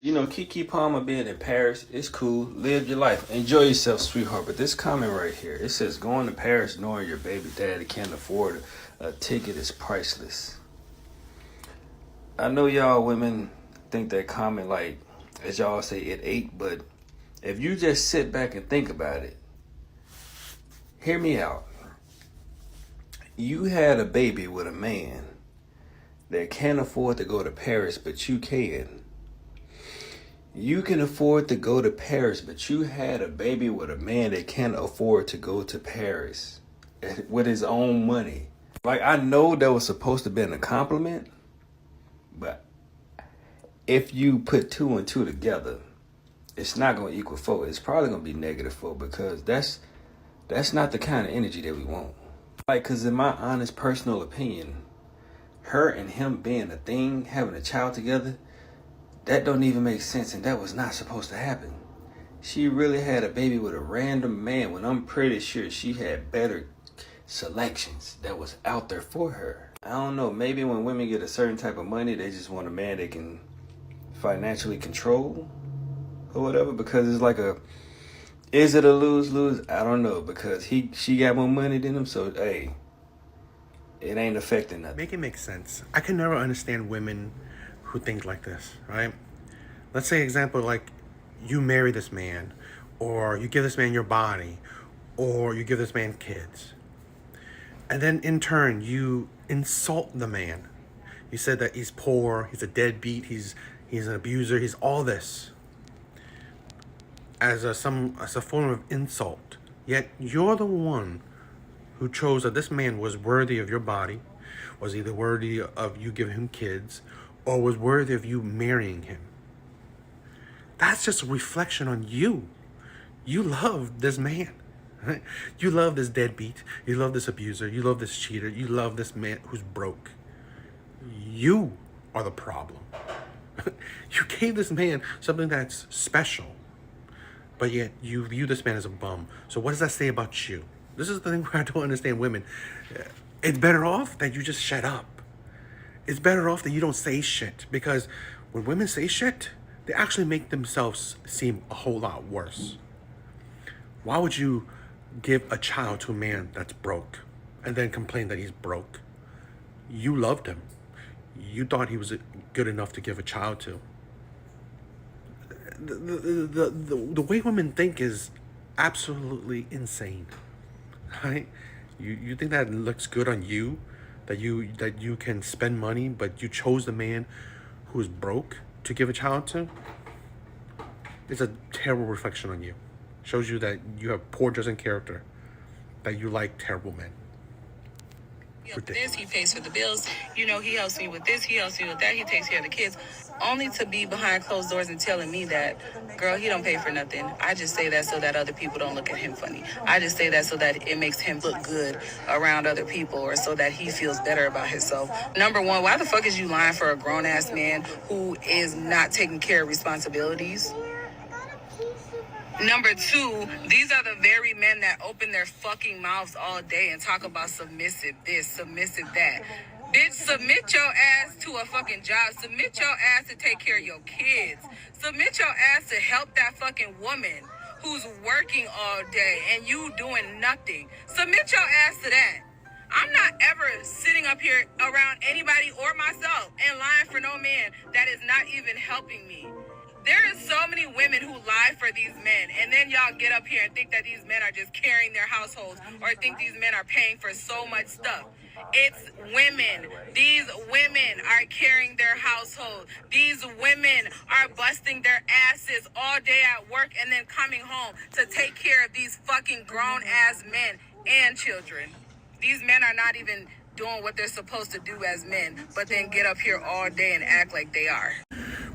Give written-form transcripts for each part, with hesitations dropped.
You know, Kiki Palmer being in Paris, it's cool. Live your life. Enjoy yourself, sweetheart. But this comment right here, it says going to Paris knowing your baby daddy can't afford a ticket is priceless. I know y'all women think that comment, like, as y'all say, it ate, but if you just sit back and think about it, hear me out. You had a baby with a man that can't afford to go to Paris, but you can. You can afford to go to Paris, but you had a baby with a man that can't afford to go to Paris with his own money. Like, I know that was supposed to be a compliment, but if you put two and two together, it's not going to equal four. It's probably going to be negative four because that's not the kind of energy that we want. Like, because in my honest personal opinion, her and him being a thing, having a child together, that don't even make sense, and that was not supposed to happen. She really had a baby with a random man when I'm pretty sure she had better selections that was out there for her. I don't know, maybe when women get a certain type of money, they just want a man they can financially control or whatever, because it's like is it a lose-lose? I don't know, because she got more money than him, so hey, it ain't affecting nothing. Make it make sense. I can never understand women who think like this, right? Let's say example, like you marry this man, or you give this man your body, or you give this man kids. And then in turn, you insult the man. You said that he's poor, he's a deadbeat, he's an abuser, he's all this. As a form of insult. Yet you're the one who chose that this man was worthy of your body, was either worthy of you giving him kids, or was worthy of you marrying him. That's just a reflection on you. You love this man. Right? You love this deadbeat. You love this abuser. You love this cheater. You love this man who's broke. You are the problem. You gave this man something that's special, but yet you view this man as a bum. So what does that say about you? This is the thing where I don't understand women. It's better off that you just shut up. It's better off that you don't say shit, because when women say shit, they actually make themselves seem a whole lot worse. Why would you give a child to a man that's broke and then complain that he's broke? You loved him. You thought he was good enough to give a child to. The way women think is absolutely insane, right? You think that looks good on you? That you can spend money, but you chose the man who is broke to give a child to? It's a terrible reflection on you. Shows you that you have poor judging character, that you like terrible men. This, he pays for the bills. You know, he helps me with this, he helps me with that, he takes care of the kids. Only to be behind closed doors and telling me that, girl, he don't pay for nothing. I just say that so that other people don't look at him funny. I just say that so that it makes him look good around other people, or so that he feels better about himself. Number one, why the fuck is you lying for a grown-ass man who is not taking care of responsibilities? Number two, these are the very men that open their fucking mouths all day and talk about submissive this, submissive that. Bitch, submit your ass to a fucking job. Submit your ass to take care of your kids. Submit your ass to help that fucking woman who's working all day and you doing nothing. Submit your ass to that. I'm not ever sitting up here around anybody or myself and lying for no man that is not even helping me. There is so many women who lie for these men, and then y'all get up here and think that these men are just carrying their households, or think these men are paying for so much stuff. It's women. These women are carrying their household. These women are busting their asses all day at work and then coming home to take care of these fucking grown-ass men and children. These men are not even doing what they're supposed to do as men, but then get up here all day and act like they are.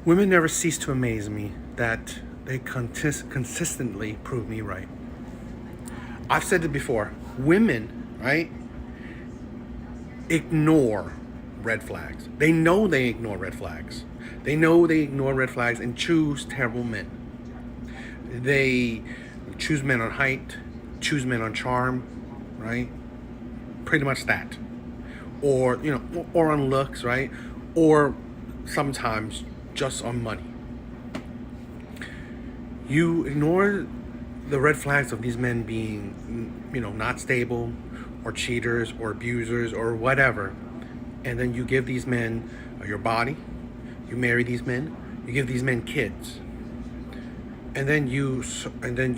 Women never cease to amaze me that they consistently prove me right. I've said it before. Women, right, ignore red flags. They know they ignore red flags. They know they ignore red flags and choose terrible men. They choose men on height, choose men on charm, right? Pretty much that. Or, or on looks, right? Or sometimes just on money. You ignore the red flags of these men being, not stable, or cheaters, or abusers, or whatever, and then you give these men your body. You marry these men. You give these men kids, and then you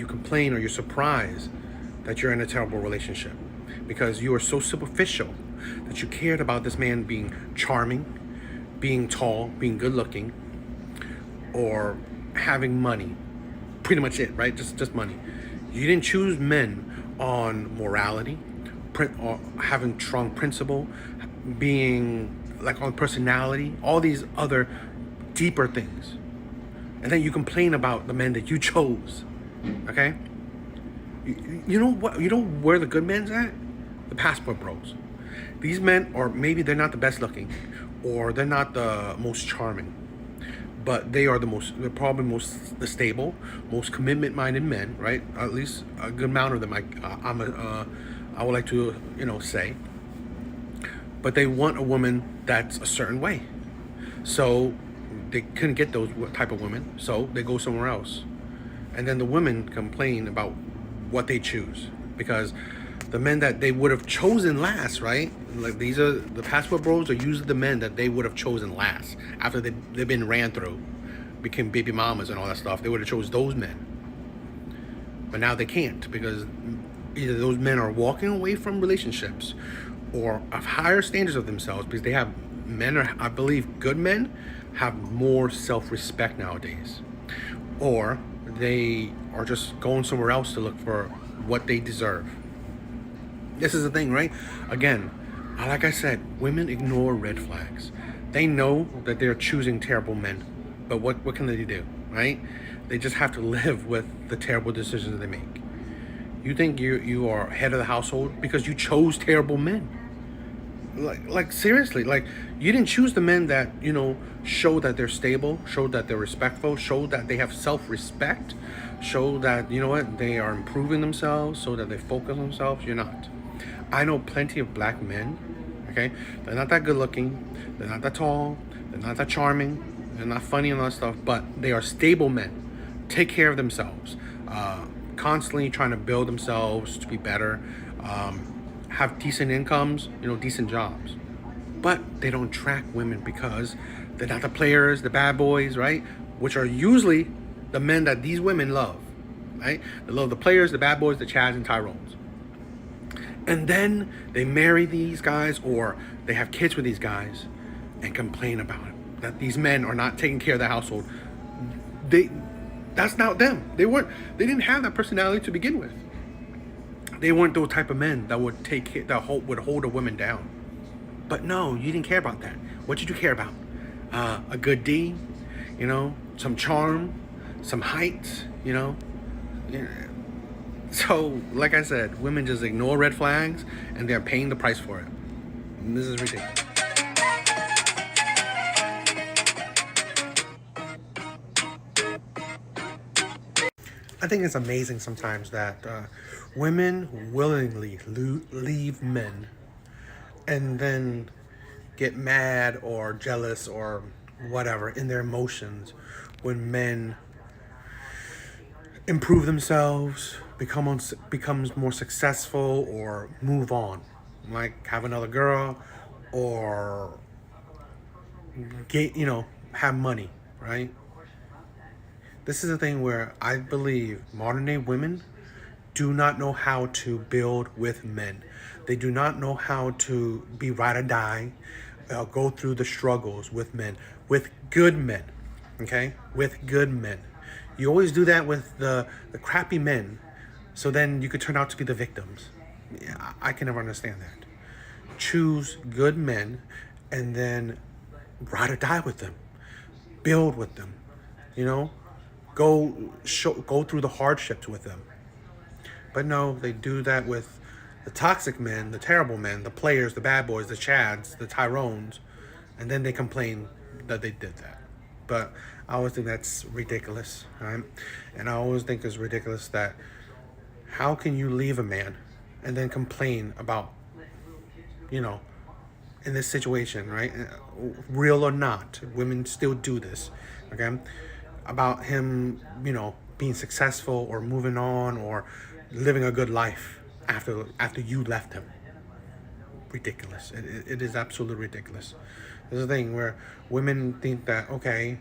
complain, or you're surprised that you're in a terrible relationship because you are so superficial that you cared about this man being charming, being tall, being good looking, or having money. Pretty much it, right? Just money. You didn't choose men on morality, or having strong principle, being like on personality, all these other deeper things. And then you complain about the men that you chose. Okay? You know what? You know where the good men's at? The passport bros. These men, or maybe they're not the best looking, or they're not the most charming, but they're probably the stable, most commitment-minded men, right? At least a good amount of them. I would like to, say. But they want a woman that's a certain way, so they couldn't get those type of women, so they go somewhere else, and then the women complain about what they choose because the men that they would have chosen last, right? Like these are the passport bros are usually the men that they would have chosen last after they've been ran through, became baby mamas and all that stuff. They would have chose those men, but now they can't because either those men are walking away from relationships or have higher standards of themselves because they have I believe good men have more self-respect nowadays, or they are just going somewhere else to look for what they deserve. This is the thing, right? Again, like I said, women ignore red flags. They know that they're choosing terrible men, but what can they do, right? They just have to live with the terrible decisions they make. You think you are head of the household because you chose terrible men. Like seriously, like you didn't choose the men that, show that they're stable, show that they're respectful, show that they have self-respect, show that, they are improving themselves, so that they focus on themselves. You're not. I know plenty of black men, okay? They're not that good looking, they're not that tall, they're not that charming, they're not funny and all that stuff, but they are stable men, take care of themselves, constantly trying to build themselves to be better, have decent incomes, decent jobs. But they don't attract women because they're not the players, the bad boys, right? Which are usually the men that these women love, right? They love the players, the bad boys, the Chads and Tyrones. And then they marry these guys or they have kids with these guys and complain about it, that these men are not taking care of the household. That's not them. They didn't have that personality to begin with. They weren't those type of men that would would hold a woman down. But no, you didn't care about that. What did you care about? A good D, some charm, some height, So, like I said, women just ignore red flags and they're paying the price for it. And this is ridiculous. I think it's amazing sometimes that women willingly leave men and then get mad or jealous or whatever in their emotions when men improve themselves, becomes more successful, or move on, like have another girl or have money, right? This is the thing where I believe modern day women do not know how to build with men. They do not know how to be ride or die, go through the struggles with men, with good men, okay? With good men. You always do that with the crappy men, so then you could turn out to be the victims. Yeah, I can never understand that. Choose good men and then ride or die with them. Build with them, Go through the hardships with them. But no, they do that with the toxic men, the terrible men, the players, the bad boys, the Chads, the Tyrones, and then they complain that they did that. But I always think that's ridiculous, right? And I always think it's ridiculous that how can you leave a man and then complain about, in this situation, right? Real or not, women still do this, okay? About him, being successful or moving on or living a good life after you left him. Ridiculous. It is absolutely ridiculous. There's a thing where women think that, okay,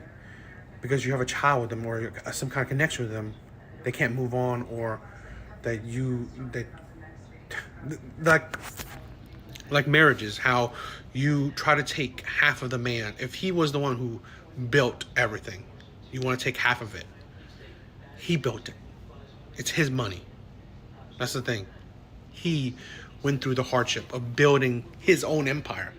because you have a child with them or some kind of connection with them, they can't move on, or that like marriages, how you try to take half of the man. If he was the one who built everything, you want to take half of it. He built it. It's his money. That's the thing. He went through the hardship of building his own empire,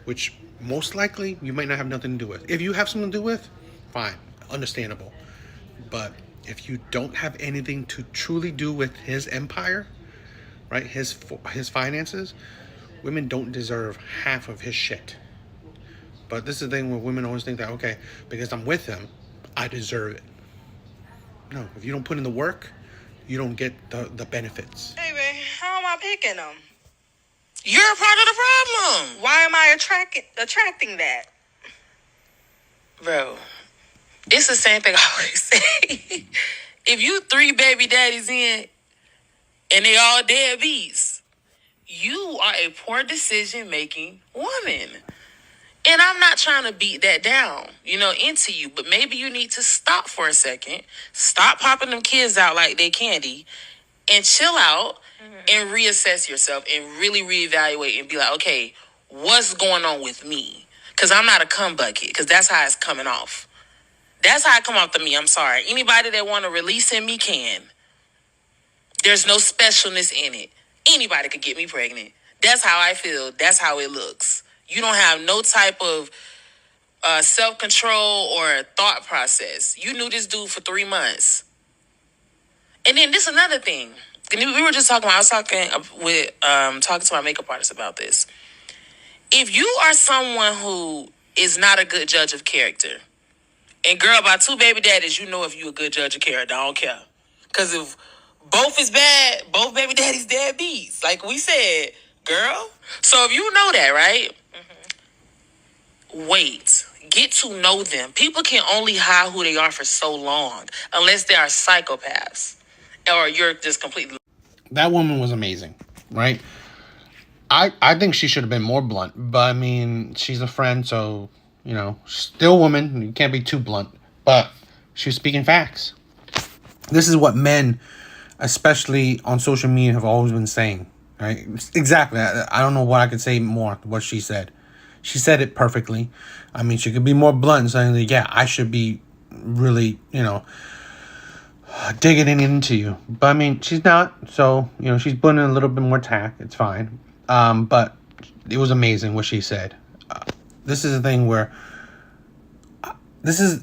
which most likely you might not have nothing to do with. If you have something to do with, fine, understandable. But if you don't have anything to truly do with his empire, right, his finances, women don't deserve half of his shit. But this is the thing where women always think that, okay, because I'm with him, I deserve it. No, if you don't put in the work, you don't get the benefits. Baby, how am I picking them? You're a part of the problem. Why am I attracting that? Bro, it's the same thing I always say. If you 3 baby daddies in and they all deadbeats, you are a poor decision-making woman. And I'm not trying to beat that down, into you. But maybe you need to stop for a second. Stop popping them kids out like they candy. And chill out and reassess yourself and really reevaluate and be like, okay, what's going on with me? Because I'm not a cum bucket. Because that's how it's coming off. That's how it come off to me. I'm sorry. Anybody that want to release in me can. There's no specialness in it. Anybody could get me pregnant. That's how I feel. That's how it looks. You don't have no type of self-control or thought process. You knew this dude for 3 months. And then this another thing. We were just talking about, I was talking to my makeup artist about this. If you are someone who is not a good judge of character, and girl, by 2 baby daddies, you know if you a good judge of character. I don't care. Because if both is bad, both baby daddies deadbeats. Like we said, girl. So if you know that, right? Wait. Get to know them. People can only hide who they are for so long. Unless they are psychopaths. Or you're just completely... That woman was amazing, right? I think she should have been more blunt. But, I mean, she's a friend, so, still a woman. You can't be too blunt. But she was speaking facts. This is what men, especially on social media, have always been saying, right? Exactly. I don't know what I could say more than what she said. She said it perfectly. I mean, she could be more blunt and saying that, yeah, I should be really, digging into you. But, I mean, she's not. So, she's putting in a little bit more tact. It's fine. But it was amazing what she said. This is a thing where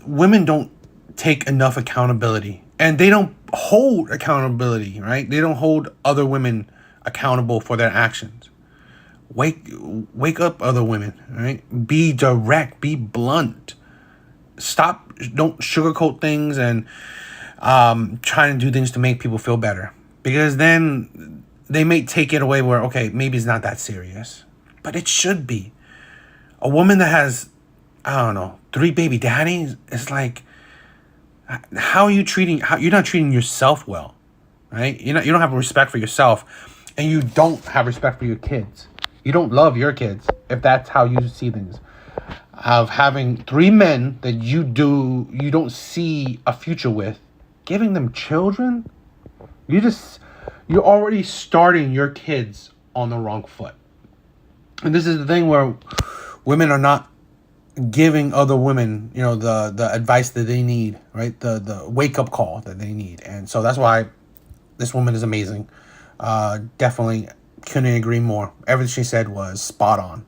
women don't take enough accountability. And they don't hold accountability, right? They don't hold other women accountable for their actions. Wake up, other women, right? Be direct, be blunt. Don't sugarcoat things and trying to do things to make people feel better. Because then they may take it away where, okay, maybe it's not that serious. But it should be. A woman that has, 3 baby daddies, it's like, how are you you're not treating yourself well, right? You don't have respect for yourself, and you don't have respect for your kids. You don't love your kids if that's how you see things. Of having 3 men that you don't see a future with, giving them children, you're already starting your kids on the wrong foot. And this is the thing where women are not giving other women, the advice that they need, right? The wake-up call that they need. And so that's why this woman is amazing. Definitely couldn't agree more. Everything she said was spot on.